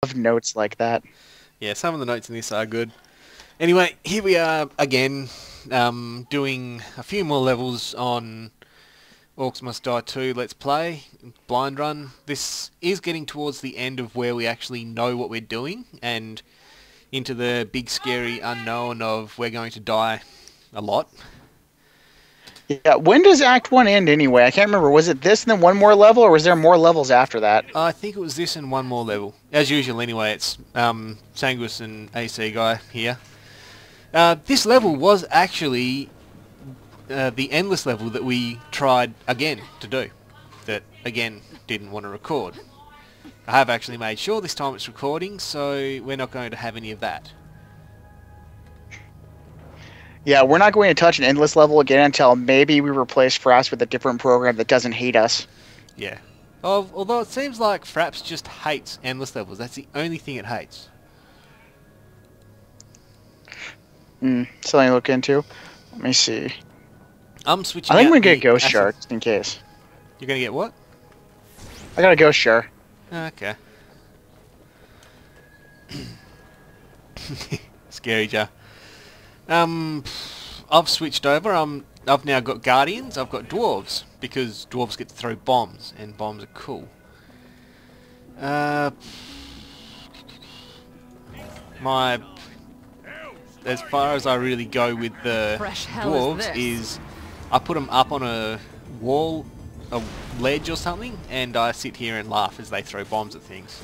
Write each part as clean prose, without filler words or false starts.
Love notes like that. Yeah, some of the notes in this are good. Anyway, here we are again, doing a few more levels on Orcs Must Die 2 Let's Play, Blind Run. This is getting towards the end of where we actually know what we're doing, and into the big scary unknown of we're going to die a lot. Yeah, when does Act 1 end anyway? I can't remember. Was it this and then one more level, or was there more levels after that? I think it was this and one more level. As usual anyway, it's Sanguis and AC guy here. This level was actually the endless level that we tried again to do. That, again, didn't want to record. I have actually made sure this time it's recording, so we're not going to have any of that. Yeah, we're not going to touch an endless level again until maybe we replace Fraps with a different program that doesn't hate us. Yeah. Although it seems like Fraps just hates endless levels. That's the only thing it hates. Something to look into. Let me see. I'm switching I think out we're going to get the Ghost acid- Shark, just in case. You're going to get what? I got a Ghost Shark. Okay. Scary Joe. I've switched over. I've now got Guardians. I've got Dwarves because Dwarves get to throw bombs, and bombs are cool. As far as I really go with the Dwarves is I put them up on a wall, a ledge or something, and I sit here and laugh as they throw bombs at things.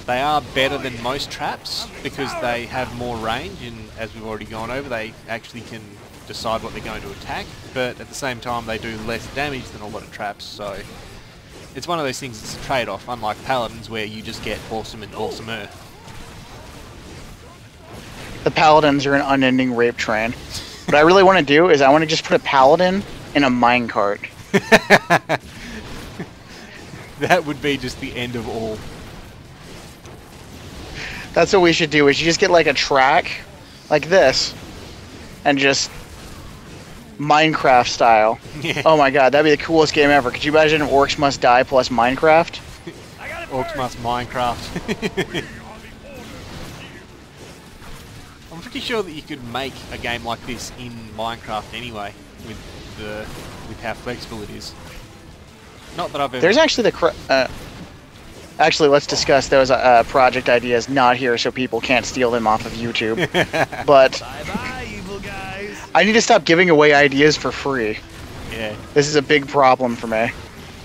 They are better than most traps because they have more range, and as we've already gone over, they actually can decide what they're going to attack, but at the same time they do less damage than a lot of traps, so it's one of those things that's a trade-off, unlike Paladins where you just get awesome and awesomer. The Paladins are an unending rape train. What I really want to do is I want to just put a Paladin in a minecart. That would be just the end of all. That's what we should do, is you just get like a track, like this, and just Minecraft style. Yeah. Oh my god, that'd be the coolest game ever. Could you imagine Orcs Must Die plus Minecraft? Orcs Must Minecraft. I'm pretty sure that you could make a game like this in Minecraft anyway, with how flexible it is. Not that I've ever... There's actually actually, let's discuss those project ideas not here so people can't steal them off of YouTube. But Bye-bye, evil guys. I need to stop giving away ideas for free. Yeah. This is a big problem for me.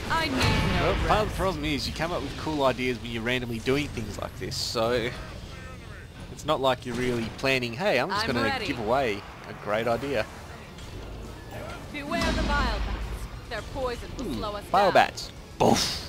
I need no Well, part of rest. the problem is you come up with cool ideas when you're randomly doing things like this, so it's not like you're really planning, hey, I'm just I'm going to ready. give away a great idea. Beware the bile bats. Their poison will slow us Bio down. bats. Boof.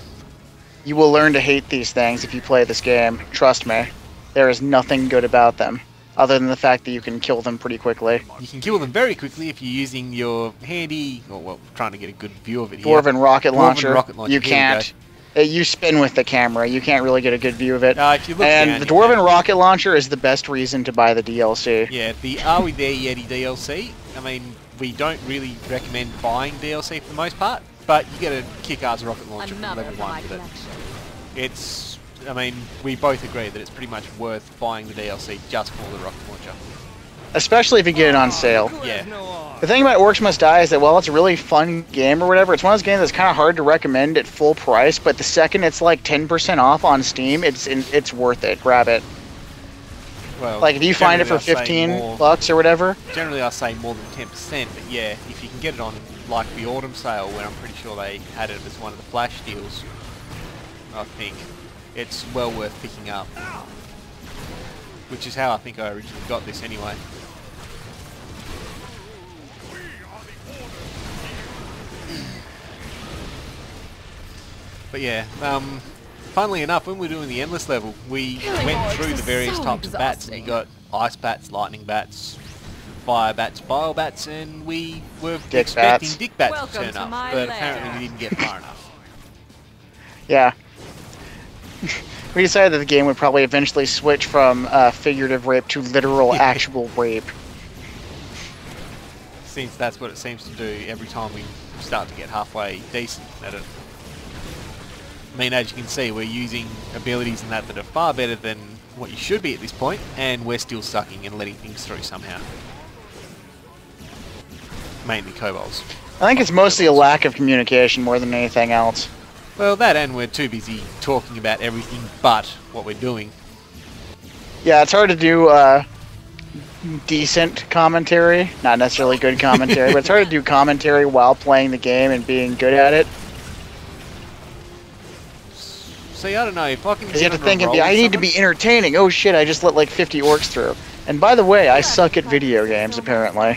You will learn to hate these things if you play this game. Trust me. There is nothing good about them, other than the fact that you can kill them pretty quickly. You can kill them very quickly if you're using your handy, or well, trying to get a good view of it here. Dwarven rocket Dwarven launcher. rocket launcher, You here we can't. You spin with the camera. You can't really get a good view of it. If you look And down, the you can. Dwarven rocket launcher is the best reason to buy the DLC. Yeah, the Are We There Yeti DLC, I mean, we don't really recommend buying DLC for the most part, but you get a kick-ass rocket launcher from Another level for 1 my with it. collection. It's, I mean, we both agree that it's pretty much worth buying the DLC just for the rocket launcher. Especially if you get it on sale. Yeah. The thing about Orcs Must Die is that while it's a really fun game or whatever, it's one of those games that's kind of hard to recommend at full price, but the second it's like 10% off on Steam, it's worth it. Grab it. Well, Like if you find it for generally I say 15 more- bucks or whatever. Generally I say more than 10%, but yeah, if you can get it on like the autumn sale, where I'm pretty sure they had it as one of the flash deals, I think it's well worth picking up. Which is how I think I originally got this anyway. But yeah, funnily enough, when we were doing the endless level, we went through the various so types of bats, and we got ice bats, lightning bats, fire bats, bile bats, and we were Dick expecting bats. dick bats Welcome to turn to up, my but lair. apparently we didn't get far enough. Yeah. We decided that the game would probably eventually switch from figurative rape to literal actual rape. Since that's what it seems to do every time we start to get halfway decent at it. I mean, as you can see, we're using abilities and that are far better than what you should be at this point, and we're still sucking and letting things through somehow. Mainly kobolds. I think it's mostly a lack of communication more than anything else. Well, that and we're too busy talking about everything but what we're doing. Yeah, it's hard to do decent commentary. Not necessarily good commentary, but it's hard to do commentary while playing the game and being good at it. See, I don't know, if I can... Because you have to think, I need to be entertaining. Oh shit, I just let like 50 orcs through. And by the way, I suck at video games, apparently.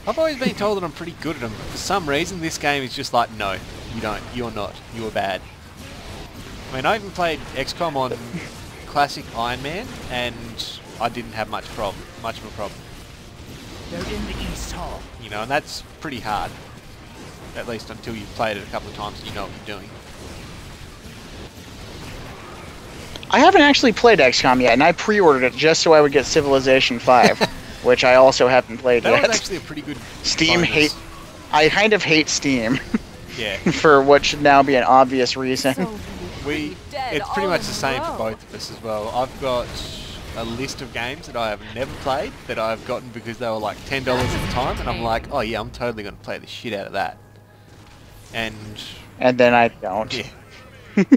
I've always been told that I'm pretty good at them. For some reason, this game is just like, no, you don't. You're not. You are bad. I mean, I even played XCOM on classic Iron Man, and I didn't have much of a problem. They're in the East Hall. You know, and that's pretty hard. At least until you've played it a couple of times and you know what you're doing. I haven't actually played XCOM yet, and I pre-ordered it just so I would get Civilization 5, which I also haven't played yet. That was actually a pretty good Steam bonus. I kind of hate Steam. Yeah. For what should now be an obvious reason. It's pretty much the same for both of us as well. I've got a list of games that I have never played that I've gotten because they were like $10 at the time, and I'm like, oh yeah, I'm totally going to play the shit out of that. And then I don't. Yeah.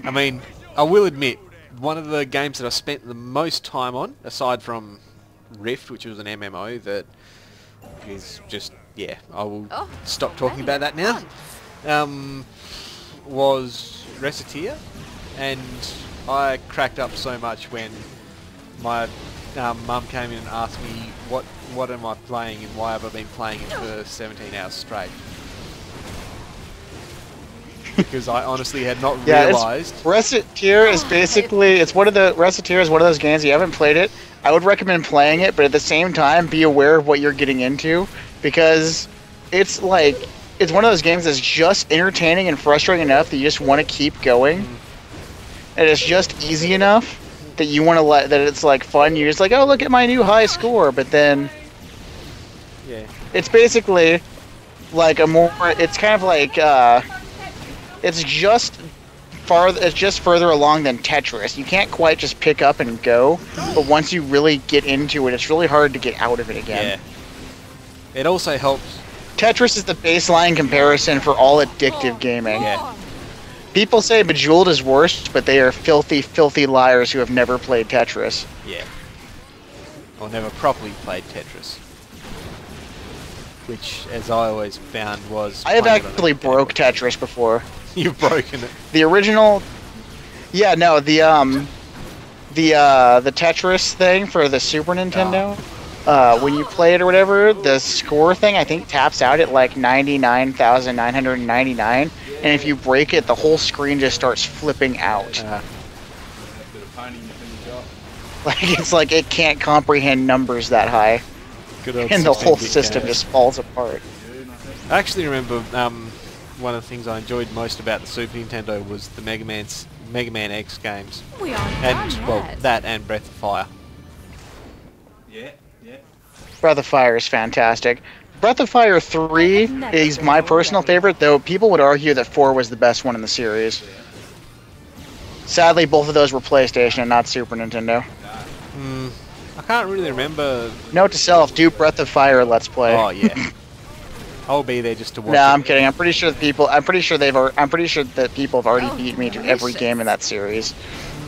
I mean, I will admit, one of the games that I spent the most time on, aside from Rift, which was an MMO, that is just, yeah, I will stop talking about that now, was Reciteer, and I cracked up so much when my mum came in and asked me what am I playing and why have I been playing it for 17 hours straight. Because I honestly had not realised. Reciteer is basically Reciteer is one of those games. You haven't played it, I would recommend playing it, but at the same time, be aware of what you're getting into, because it's like it's one of those games that's just entertaining and frustrating enough that you just want to keep going, and it's just easy enough that you want to that it's like fun. You're just like, oh, look at my new high score, but then it's basically like it's kind of like it's just further along than Tetris. You can't quite just pick up and go, but once you really get into it, it's really hard to get out of it again. Yeah. It also helps. Tetris is the baseline comparison for all addictive gaming. Yeah. People say Bejeweled is worse, but they are filthy, filthy liars who have never played Tetris. Yeah. Or never properly played Tetris. Which, as I always found, was... I have actually broke Tetris before. You've broken it. The original... Yeah, no, the Tetris thing for the Super Nintendo, when you play it or whatever, the score thing, I think, taps out at like 99,999, and if you break it, the whole screen just starts flipping out. Like, it's like it can't comprehend numbers that high. And the whole system just falls apart. I actually remember one of the things I enjoyed most about the Super Nintendo was the Mega Man X games. That and Breath of Fire. Yeah. Breath of Fire is fantastic. Breath of Fire 3 is my personal favorite, though people would argue that 4 was the best one in the series. Sadly, both of those were PlayStation and not Super Nintendo. I can't really remember. Note to self: do Breath of Fire Let's Play. Oh yeah. I'll be there just to watch. No, I'm kidding. I'm pretty sure that people have already beat me to every game in that series.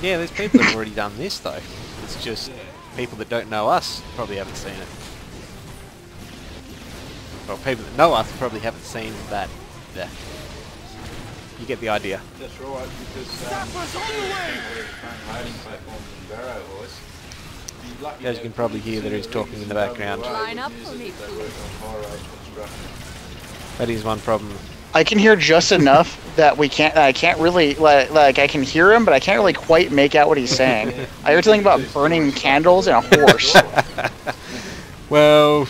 Yeah, there's people that have already done this though. It's just people that don't know us probably haven't seen it. Well, people that know us probably haven't seen that. Yeah. You get the idea. That's right, because as you can probably hear, there is talking in the background. Line up for me, That is one problem. I can hear just enough that I can't really like I can hear him, but I can't really quite make out what he's saying. I heard something about burning candles and a horse. Well,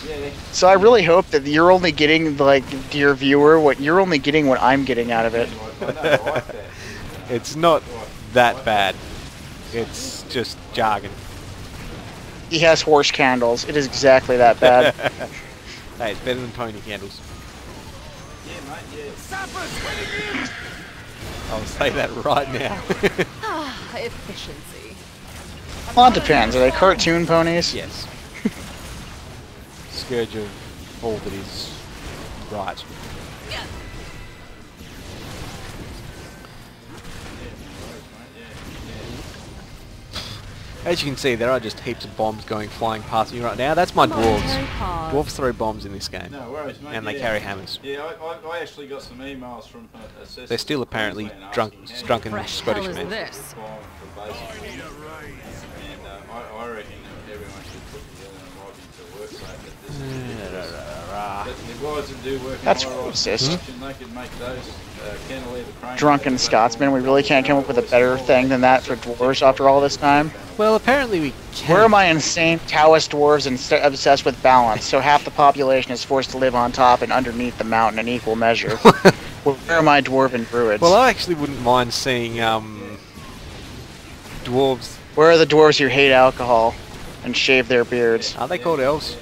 so I really hope that you're only getting, like, dear viewer, what I'm getting out of it. It's not that bad. It's just jargon. He has horse candles. It is exactly that bad. Hey, it's better than pony candles. yeah, mate, yeah. I'll say that right now. Efficiency. Well, it depends. Are they cartoon ponies? Yes. Scourge of all that is right. As you can see, there are just heaps of bombs going flying past me right now. That's my dwarves. Dwarves throw bombs in this game. No worries, mate. And they carry hammers. Yeah, I actually got some emails from They're still apparently drunken Scottish men. This. And I reckon everyone should put together and log into work site that the guys that do work That's in racist. they could make those cantilever cranes. Drunken Scotsmen. We really can't come up with a better thing than that for dwarves after all this time. Well, apparently we can. Where are my insane Taoist dwarves obsessed with balance? So half the population is forced to live on top and underneath the mountain in equal measure. Where are my dwarven druids? Well, I actually wouldn't mind seeing dwarves. Where are the dwarves who hate alcohol and shave their beards? Are they called elves?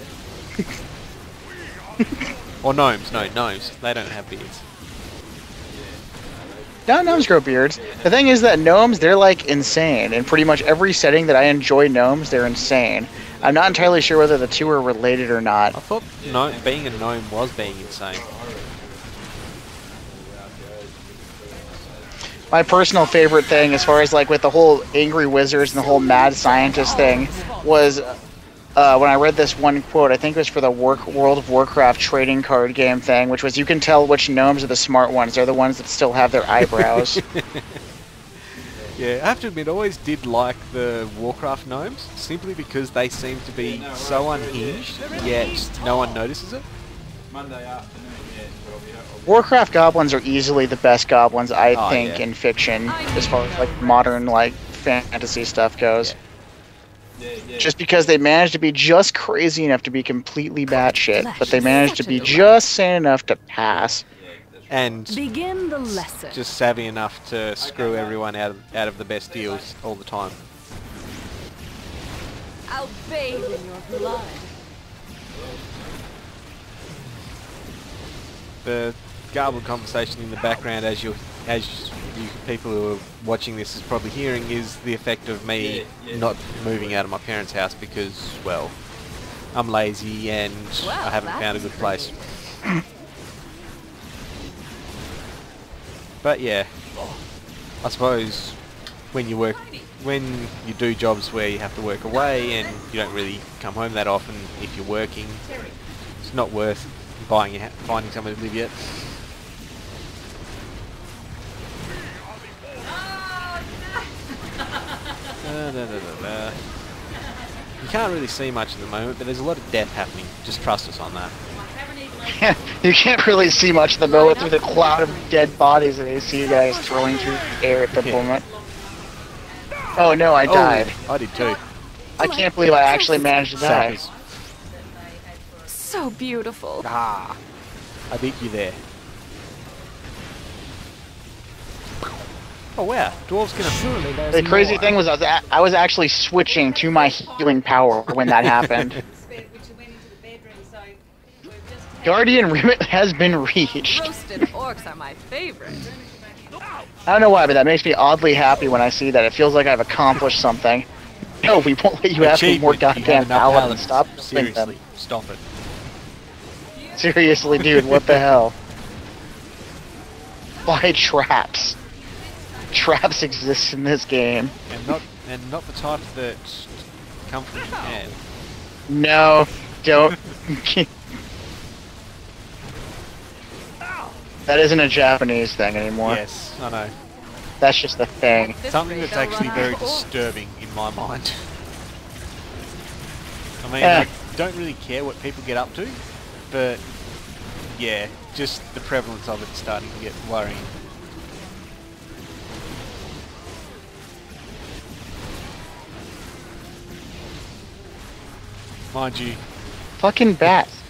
Or gnomes? No, gnomes. They don't have beards. No, gnomes grow beards. The thing is that gnomes, they're like insane. In pretty much every setting that I enjoy gnomes, they're insane. I'm not entirely sure whether the two are related or not. I thought being a gnome was being insane. My personal favorite thing, as far as like with the whole angry wizards and the whole mad scientist thing, was when I read this one quote. I think it was for the World of Warcraft trading card game thing, which was, you can tell which gnomes are the smart ones. They're the ones that still have their eyebrows. Yeah, I have to admit, I always did like the Warcraft gnomes, simply because they seem to be so unhinged, yet no one notices it. Monday afternoon, yeah. Warcraft goblins are easily the best goblins, I think, yeah. in fiction, as far as like modern like fantasy stuff goes. Yeah. Just because they managed to be just crazy enough to be completely batshit, but they managed to be just sane enough to pass. And Begin the lesson. just savvy enough to screw everyone out of the best deals all the time. I'll bathe in your blood. The garbled conversation in the background, as you people who are watching this is probably hearing, is the effect of me not moving out of my parents' house because, well, I'm lazy and I haven't found a good place. But yeah, I suppose when you do jobs where you have to work away and you don't really come home that often, if you're working, it's not worth finding somewhere to live yet. You can't really see much at the moment, but there's a lot of death happening. Just trust us on that. You can't really see much of the moment through the cloud of dead bodies that I see you guys throwing through the air at the moment. Oh no, I died. Oh, I did too. I can't believe I actually managed to die. Sappers. So beautiful. Ah, I beat you there. Oh wow, dwarves can surely. The crazy thing was I was actually switching to my healing power when that happened. Guardian Rivet has been reached. Roasted orcs are my favorite. I don't know why, but that makes me oddly happy when I see that. It feels like I've accomplished something. No, we won't let you have any more goddamn paladins. Stop doing them. Seriously, stop it. Seriously, dude, what the hell? Why traps? Traps exist in this game. And not the type that come from Japan. No, don't. That isn't a Japanese thing anymore. Yes, I know. That's just a thing. Something that's actually very disturbing in my mind. I mean, Yeah. I don't really care what people get up to, but yeah, just the prevalence of it's starting to get worrying. Mind you, Fucking bats.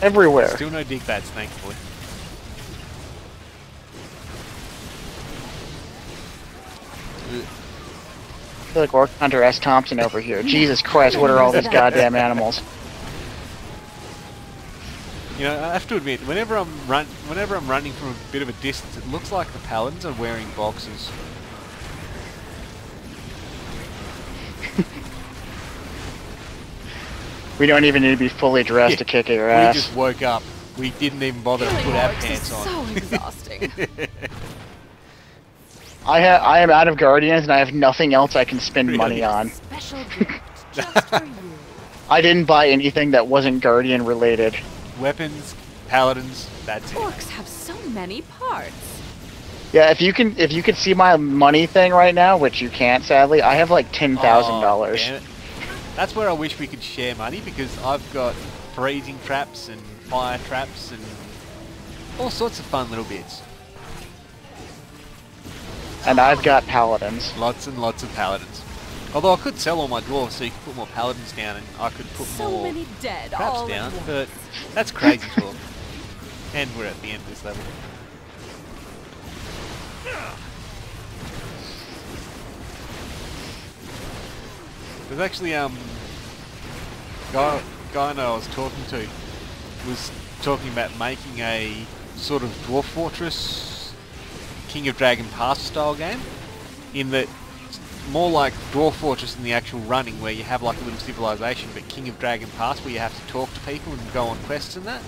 Everywhere. still no dig bats, thankfully. I feel like Orc Hunter S. Thompson over here. Jesus Christ, what are all these goddamn animals? You know, I have to admit, whenever I'm running from a bit of a distance, it looks like the paladins are wearing boxes. We don't even need to be fully dressed to kick your ass. We just woke up. We didn't even bother to put our pants on. So exhausting. I am out of guardians and I have nothing else I can spend money on. Special gift just for you. I didn't buy anything that wasn't guardian related. Weapons, paladins, that's it. Orcs have so many parts. Yeah, if you could see my money thing right now, which you can't sadly, I have like $10,000. Damn it. That's where I wish we could share money, because I've got freezing traps and fire traps and all sorts of fun little bits. And I've got paladins. Lots and lots of paladins. Although I could sell all my dwarves so you could put more paladins down and I could put So more many dead traps all down, at once. but that's crazy talk. And we're at the end of this level. There's actually guy I know I was talking to was talking about making a sort of Dwarf Fortress King of Dragon Pass style game, in that it's more like Dwarf Fortress in the actual running, where you have like a little civilization, but King of Dragon Pass where you have to talk to people and go on quests and that.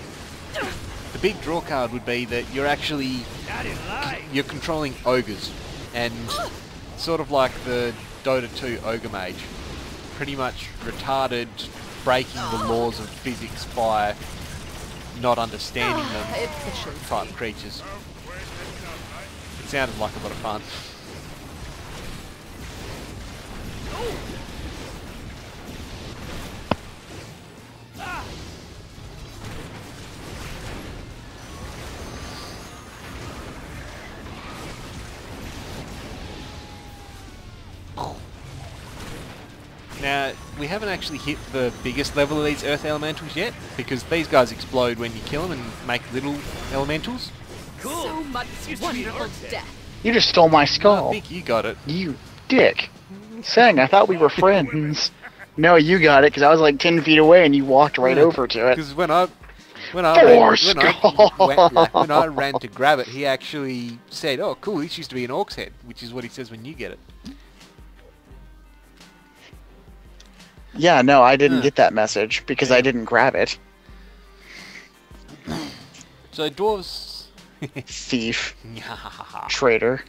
The big draw card would be that you're actually controlling ogres, and sort of like the Dota 2 ogre mage, pretty much retarded, breaking the laws of physics by not understanding them type creatures. It sounded like a lot of fun. Now, we haven't actually hit the biggest level of these earth elementals yet, because these guys explode when you kill them and make little elementals. So much wonderful death. You just stole my I skull. think you got it. You dick. Sang, I thought we were friends. No, you got it, because I was like 10 feet away and you walked right over to it. Because when I ran to grab it, he actually said, "Oh, cool, this used to be an orc's head," which is what he says when you get it. Yeah, no, I didn't get that message, because I didn't grab it. So dwarves... Thief. Traitor.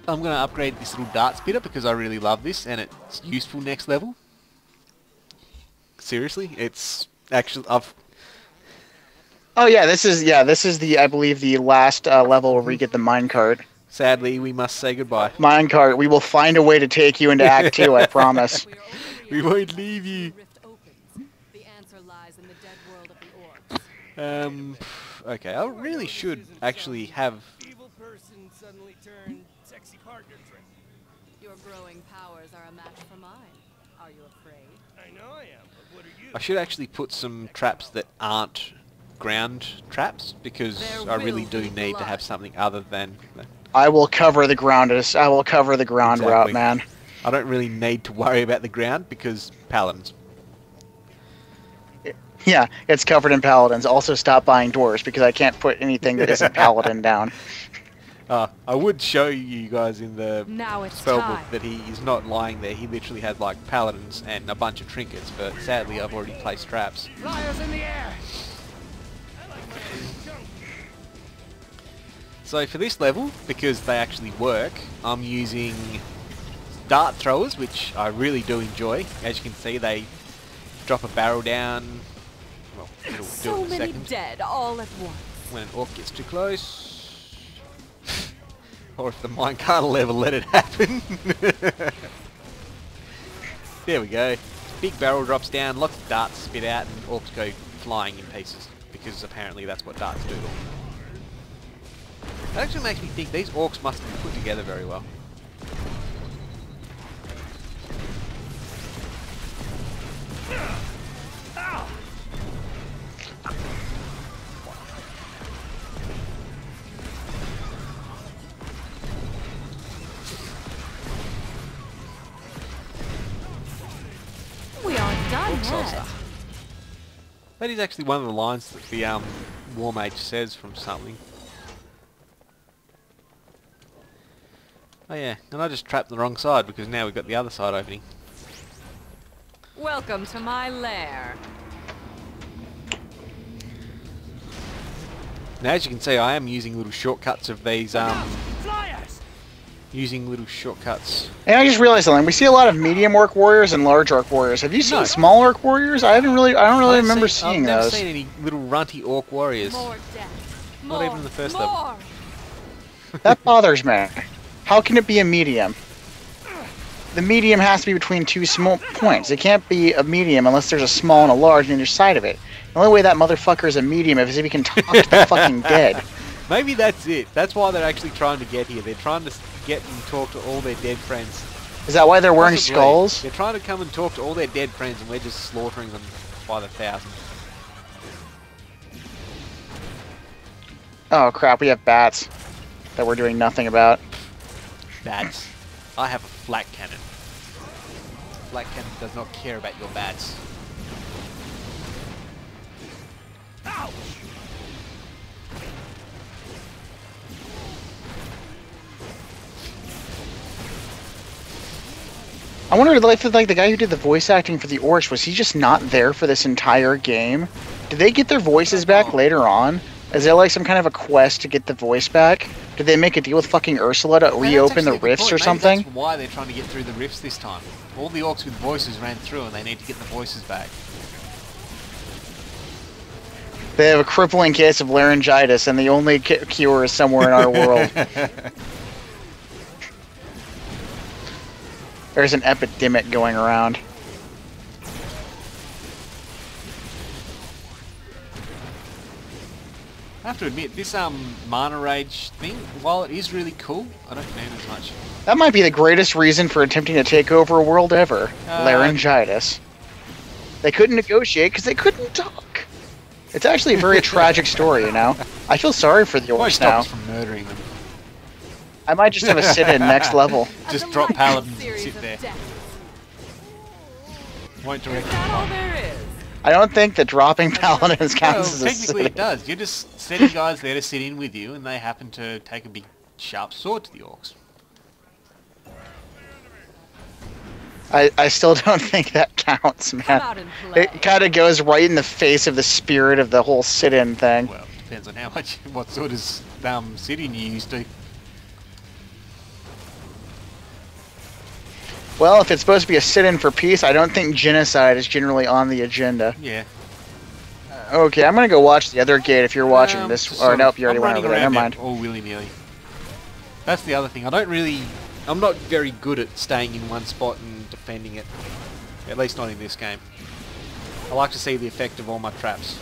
I'm going to upgrade this little dart spitter because I really love this and it's useful next level. Seriously, it's actually... Oh yeah, this is the, I believe, the last level where we get the minecart. Sadly, we must say goodbye. Minecart, we will find a way to take you into Act 2, I promise. We won't leave you. The answer lies in the dead world of the orcs. Okay, I really should actually have... Evil person suddenly turned sexy partner trick. Your growing powers are a match for mine. Are you afraid? I know I am, but what are you? I should actually put some traps that aren't ground traps, because There I really will do be need to blood. have something other than... I will cover the ground. I will cover the ground route, Exactly. man. I don't really need to worry about the ground because paladins. Yeah, it's covered in paladins. Also, stop buying dwarves because I can't put anything that isn't paladin down. I would show you guys in the Now it's spellbook time. that he is not lying there. He literally had like paladins and a bunch of trinkets, but sadly I've already placed traps. Flyers in the air. So for this level, because they actually work, I'm using dart throwers, which I really do enjoy. As you can see, they drop a barrel down. Well, it'll do So it in a many second. dead all at once. When an orc gets too close. Or if the minecart will ever let it happen. There we go. Big barrel drops down, lots of darts spit out, and orcs go flying in pieces. Because apparently that's what darts do to them. That actually makes me think these orcs must be put together very well. We aren't done Orc yet. salsa. That is actually one of the lines that the War Mage says from something. Oh yeah, and I just trapped the wrong side because now we've got the other side opening. Welcome to my lair. Now as you can see I am using little shortcuts of these Flyers! using little shortcuts. And I just realized something. We see a lot of medium orc warriors and large orc warriors. Have you seen No. small orc warriors? I don't really remember I've seeing never those. seen any little runty orc warriors. More death. Not More, even the first more. level. That bothers me. How can it be a medium? The medium has to be between two small points. It can't be a medium unless there's a small and a large on either side of it. The only way that motherfucker is a medium is if he can talk to the fucking dead. Maybe that's it. That's why they're actually trying to get here. They're trying to get and talk to all their dead friends. Is that why they're wearing Possibly. skulls? They're trying to come and talk to all their dead friends and we're just slaughtering them by the thousands. Oh crap, we have bats that we're doing nothing about. Bats. I have a flak cannon. Flak cannon does not care about your bats. Ouch! I wonder, like the guy who did the voice acting for the Orcs, was he just not there for this entire game? Did they get their voices back later on? Is there like some kind of a quest to get the voice back? Did they make a deal with fucking Ursula to reopen the rifts or something? That's why they're trying to get through the rifts this time. All the orcs with voices ran through and they need to get the voices back. They have a crippling case of laryngitis, and the only cure is somewhere in our world. There's an epidemic going around. I have to admit, this mana rage thing, while it is really cool, I don't need it as much. That might be the greatest reason for attempting to take over a world ever. Laryngitis. They couldn't negotiate because they couldn't talk. It's actually a very tragic story, you know? I feel sorry for the Why orcs stop now. us from murdering them? I might just have a sit-in next level. Just A drop delightful paladins and series sit of there. deaths. Won't direct Is that all you. there is? I don't think that dropping paladins Well, counts as a technically sit-in. it does. You're just setting guys there to sit in with you and they happen to take a big sharp sword to the orcs. I still don't think that counts, Come man. out and play. It kind of goes right in the face of the spirit of the whole sit-in thing. Well, depends on how much, what sort of sitting you used to. Well, if it's supposed to be a sit-in for peace, I don't think genocide is generally on the agenda. Yeah. Okay, I'm gonna go watch the other gate if you're watching this. just Or sort of- nope, you already I'm went running over there. Never around mind. all willy-nilly. That's the other thing. I'm not very good at staying in one spot and defending it. At least not in this game. I like to see the effect of all my traps.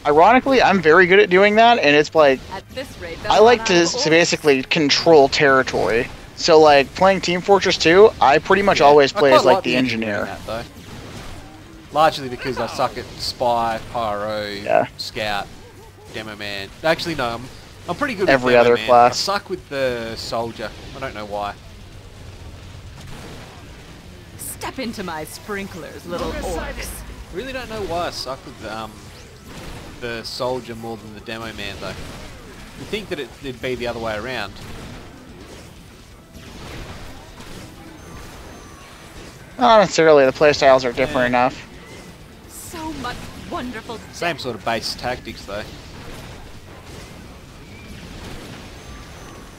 Ironically, I'm very good at doing that, and it's like At this rate, I like to basically control territory. So like playing Team Fortress 2, I pretty much always play I as quite like the engineer. doing that, though. Largely because I suck at spy, pyro, Yeah. scout, demo man. Actually, no, I'm pretty good Every with demo other man. class. I suck with the soldier. I don't know why. Step into my sprinklers, little orcs. Really don't know why I suck with the soldier more than the demo man though. You'd think that it'd be the other way around. Not necessarily. The playstyles are different enough. So much wonderful Same sort of base tactics though.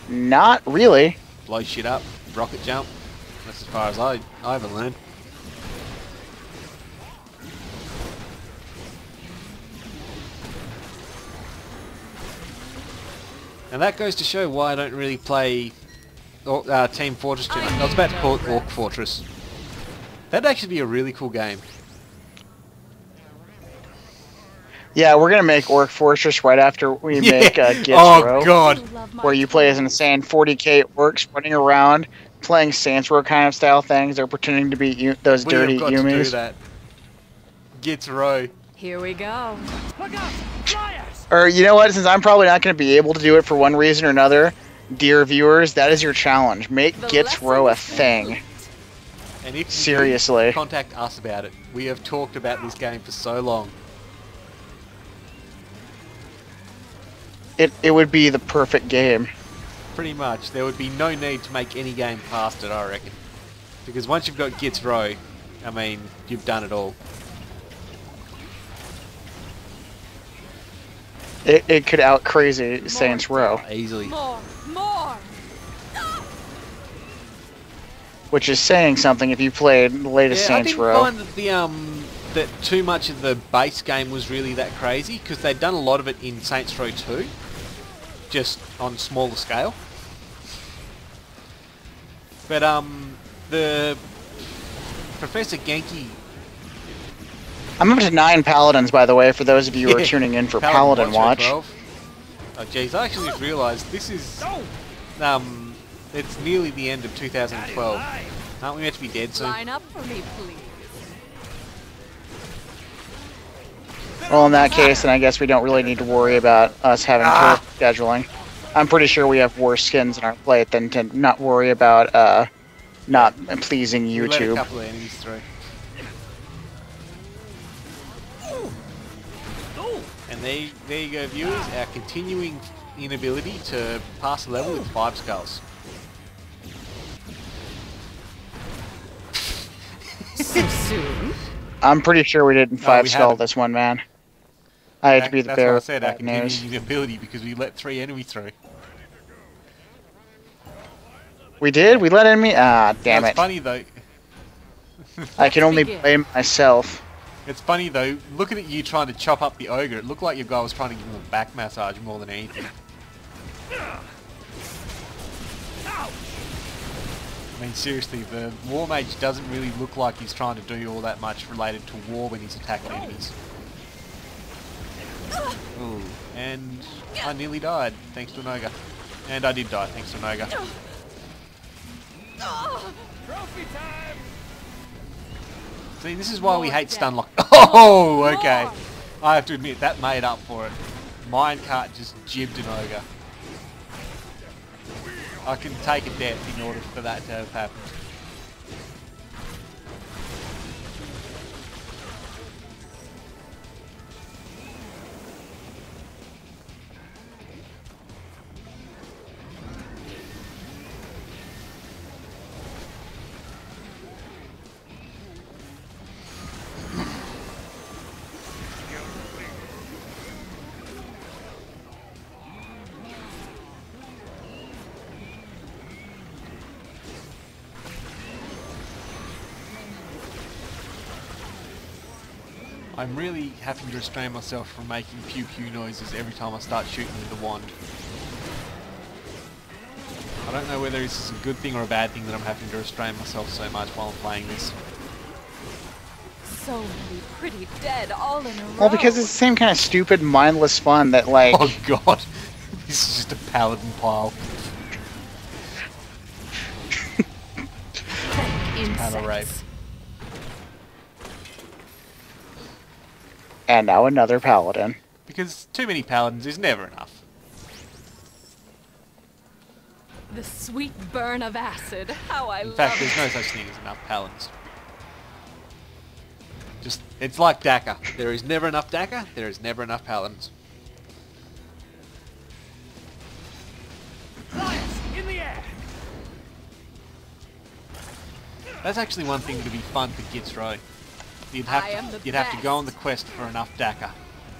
Not really. Blow shit up, rocket jump. That's as far as I ever learned. And that goes to show why I don't really play Team Fortress too much. I was about to call it Orc Fortress. That'd actually be a really cool game. Yeah, we're gonna make Orc Fortress right after we make Gitz Oh Row, god. where you play as insane 40k orcs running around playing Saints Row kind of style things. They're pretending to be those We dirty have got to do Yumis. that. Gitz Row. Here we go. Look out! Flyers! Or you know what? Since I'm probably not going to be able to do it for one reason or another, dear viewers, that is your challenge. Make The Gitz Row a lessons thing. And if you Seriously. do, contact us about it. We have talked about this game for so long. it would be the perfect game. Pretty much. There would be no need to make any game past it, I reckon. Because once you've got Gits Row, I mean, you've done it all. It could out crazy Saints Row, Easily. More. which is saying something if you played the latest Yeah, I Saints didn't Row. find that that too much of the base game was really that crazy, because they'd done a lot of it in Saints Row 2, just on smaller scale. But the Professor Genki. I'm up to 9 paladins, by the way, for those of you who are Yeah, tuning in for Paladin Watch. 12. Oh jeez, I actually just realised this is it's nearly the end of 2012. Aren't we meant to be dead soon? Line up for me, please. Well, in that case, then I guess we don't really need to worry about us having poor scheduling. I'm pretty sure we have worse skins in our plate than to not worry about not pleasing We let a YouTube. couple of enemies through. And there you go, viewers, our continuing inability to pass the level with 5 skulls. So soon? I'm pretty sure we didn't we 5 skull haven't. this one, man. I had to be the That's bearer what I of said, our bad news. continuing inability, because we let 3 enemies through. We did? We let enemy? Ah, damn It's it. funny though. I can only blame myself. It's funny though, looking at you trying to chop up the ogre, it looked like your guy was trying to give him a back massage more than anything. I mean seriously, the war mage doesn't really look like he's trying to do all that much related to war when he's attacking enemies. Ooh, and I nearly died thanks to an ogre. And I did die thanks to an ogre. Trophy time! See, this is why we hate stunlock. Oh, okay. I have to admit, that made up for it. Minecart just jibbed an ogre. I can take a death in order for that to have happened. I'm really having to restrain myself from making pew pew noises every time I start shooting with the wand. I don't know whether this is a good thing or a bad thing that I'm having to restrain myself so much while I'm playing this. So many pretty dead all in a row. Well, because it's the same kind of stupid, mindless fun that, like... Oh god, this is just a paladin pile. Panel rape. And now another paladin. Because too many paladins is never enough. The sweet burn of acid. How I In love fact, it. there's no such thing as enough paladins. Just, it's like DACA. There is never enough DACA, there is never enough paladins. Lights in the air! That's actually one thing to be fun for Gits Row. You'd have to go on the quest for enough DACA.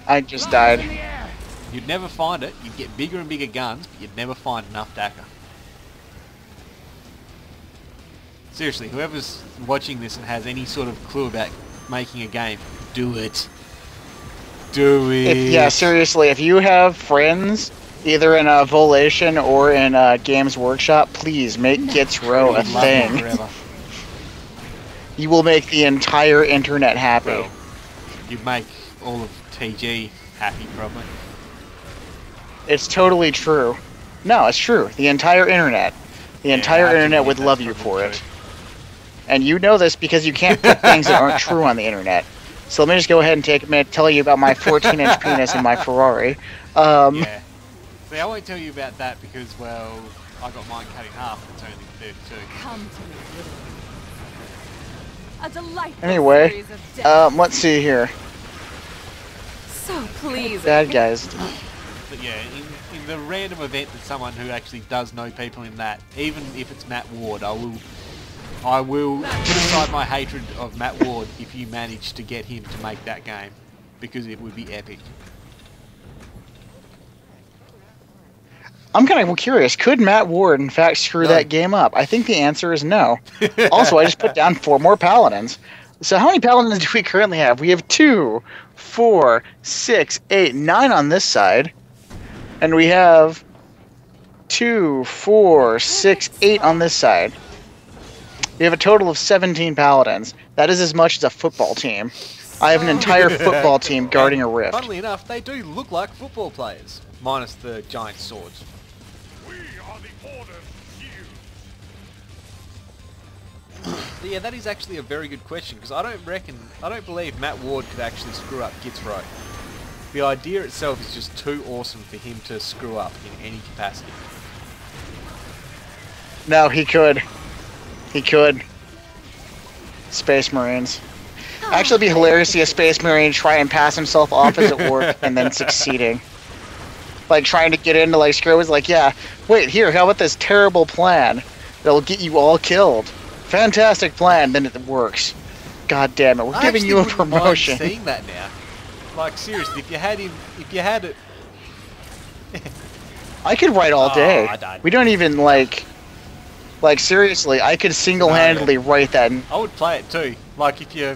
I just In died. the air! You'd never find it, you'd get bigger and bigger guns, but you'd never find enough DACA. Seriously, whoever's watching this and has any sort of clue about making a game, do it. Do it. Yeah, seriously, if you have friends, either in a Volation or in a Games Workshop, please make Gits Row a Love it thing. forever. You will make the entire internet happy. Well, you'd make all of TG happy, probably. It's totally true. No, it's true. The entire internet. The entire internet would love you for it. And you know this because you can't put things that aren't true on the internet. So let me just go ahead and take a minute to tell you about my 14-inch penis and my Ferrari. Yeah. See, I won't tell you about that because, well, I got mine cut in half and it's only 32. Come to me, little. A delightful Anyway, series of death. let's see here. So pleasing. Bad guys. But yeah, in the random event that someone who actually does know people in that, even if it's Matt Ward, I will put aside my hatred of Matt Ward if you manage to get him to make that game, because it would be epic. I'm kind of curious, could Matt Ward in fact screw that game up? I think the answer is no. Also, I just put down 4 more paladins. So how many paladins do we currently have? We have 2, 4, 6, 8, 9 on this side. And we have 2, 4, 6, 8 on this side. We have a total of 17 paladins. That is as much as a football team. I have an entire football team guarding a rift. Funnily enough, they do look like football players, minus the giant swords. We are the Order few. But yeah, that is actually a very good question, because I don't believe Matt Ward could actually screw up Git's Row. The idea itself is just too awesome for him to screw up in any capacity. No, he could. He could. Space Marines. Actually, it'd be hilarious to see a Space Marine try and pass himself off as a orc and then succeeding. Like, trying to get into, like, screw is like, yeah, wait, here, how about this terrible plan that'll get you all killed? Fantastic plan, then it works. God damn it, we're giving you a promotion. I'm seeing that now. Like, seriously, if you had it... I could write all day. I died. We don't even, like, seriously, I could single-handedly write that. I would play it too. Like, if you...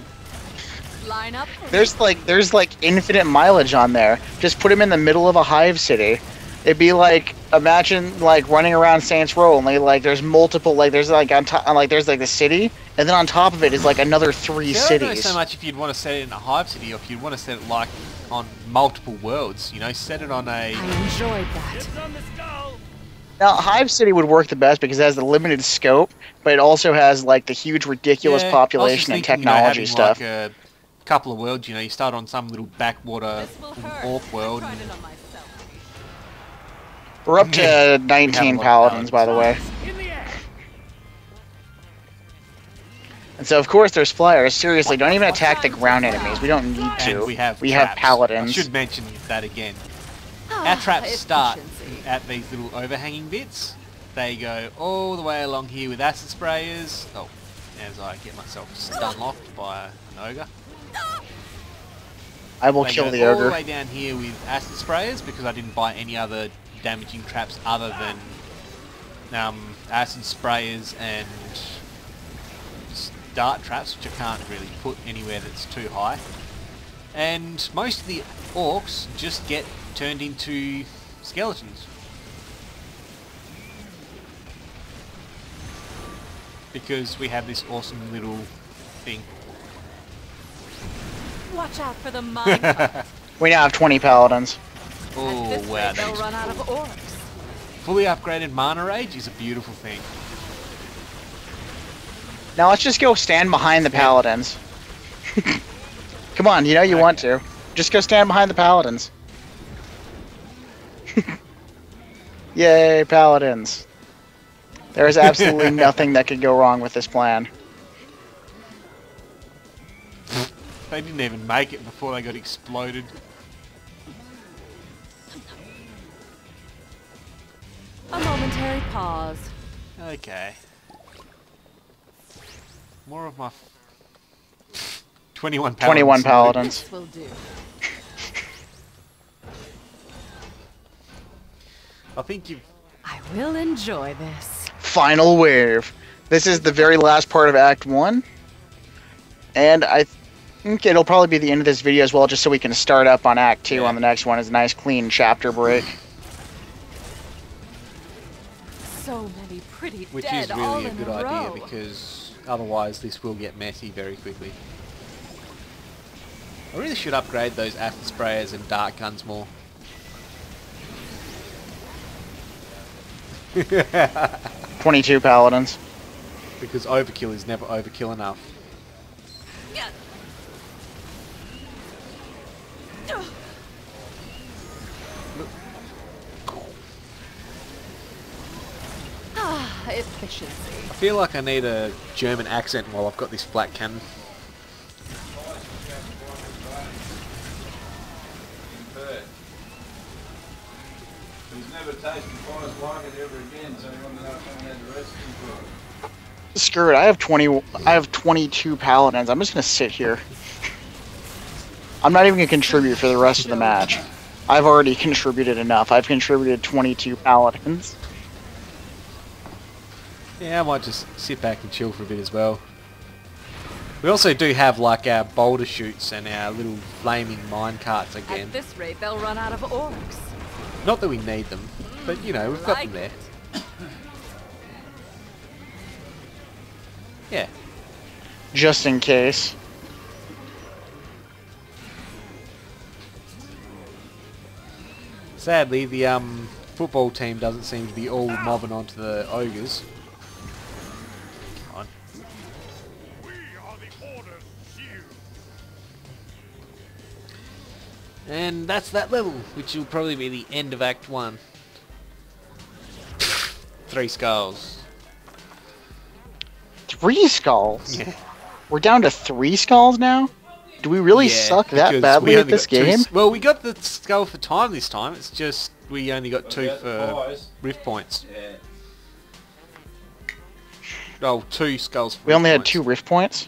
Line up. There's like infinite mileage on there. Just put him in the middle of a hive city. It'd be like, imagine like running around Saints Row, only like there's multiple, like there's like on top, like there's like the city, and then on top of it is like another 3 cities. I don't know so much if you'd want to set it in a hive city, or if you'd want to set it like on multiple worlds. You know, set it on a... I enjoyed that. It's on the skull. Now, Hive City would work the best because it has the limited scope, but it also has like the huge, ridiculous population and technology stuff. Like a couple of worlds, you know, you start on some little backwater orc world. We're up to 19 paladins, by the way. And so, of course, there's flyers. Seriously, don't even attack the ground enemies. We don't need to. And we have paladins. I should mention that again. Our traps start at these little overhanging bits. They go all the way along here with acid sprayers. Oh, as I get myself stun locked by an ogre. I will kill the all ogre. the way down here with acid sprayers because I didn't buy any other damaging traps other than acid sprayers and dart traps, which I can't really put anywhere that's too high. And most of the orcs just get turned into skeletons. Because we have this awesome little thing. Watch out for the minecart. We now have 20 paladins. Oh wow, They'll that's run out of orcs. fully upgraded mana rage is a beautiful thing. Now let's just go stand behind the paladins. Come on, you know you want to. Just go stand behind the paladins. Yay, paladins. There is absolutely nothing that could go wrong with this plan. They didn't even make it before they got exploded. A momentary pause. Okay. More of my 21 paladins. 21 paladins. This will do. I think you've... I will enjoy this. Final wave. This is the very last part of Act 1. And I think it'll probably be the end of this video as well, just so we can start up on Act 2 on the next one as a nice clean chapter break. So many pretty Which dead is all really a in good a idea, row. because otherwise this will get messy very quickly. I really should upgrade those acid sprayers and dart guns more. 22 paladins. Because overkill is never overkill enough. Yeah. Ah, efficiency. I feel like I need a German accent while I've got this flat cannon. He's never tasted twice like it ever again, so he wanted to know if he had the recipe for it. Screw it. I have 22 paladins. I'm just gonna sit here. I'm not even gonna contribute for the rest of the match. I've already contributed enough. I've contributed 22 paladins. Yeah, I might just sit back and chill for a bit as well. We also do have like our boulder chutes and our little flaming minecarts again. At this rate, they'll run out of orcs. Not that we need them, but you know, we've got them there. Yeah. Just in case. Sadly, the football team doesn't seem to be all mobbing onto the ogres. Come on. And that's that level, which will probably be the end of Act 1. 3 skulls. 3 skulls? Yeah. We're down to 3 skulls now? Do we really suck that badly at this game? Well, we got the skull for time this time. It's just we only got 2 for rift points. Yeah. Oh, 2 skulls for We only had points. 2 rift points?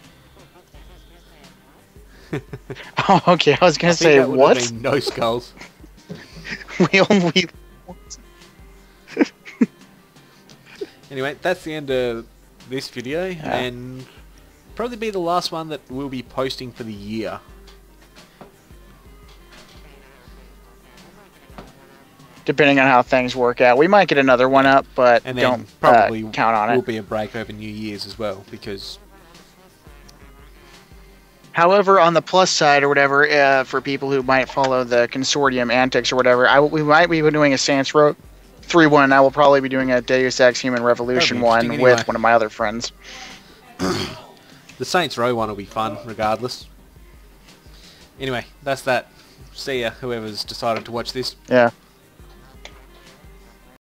Oh, okay. I was gonna I think say, that would what? have been no skulls. We only... Anyway, that's the end of this video, and probably be the last one that we'll be posting for the year. Depending on how things work out. We might get another one up, but And then don't probably count on will it. be a break over New Year's as well, because... However, on the plus side or whatever, for people who might follow the consortium antics or whatever, we might be doing a Saints Row 3-1. I will probably be doing a Deus Ex Human Revolution one interesting with anyway. one of my other friends. The Saints Row one will be fun, regardless. Anyway, that's that. See ya, whoever's decided to watch this. Yeah.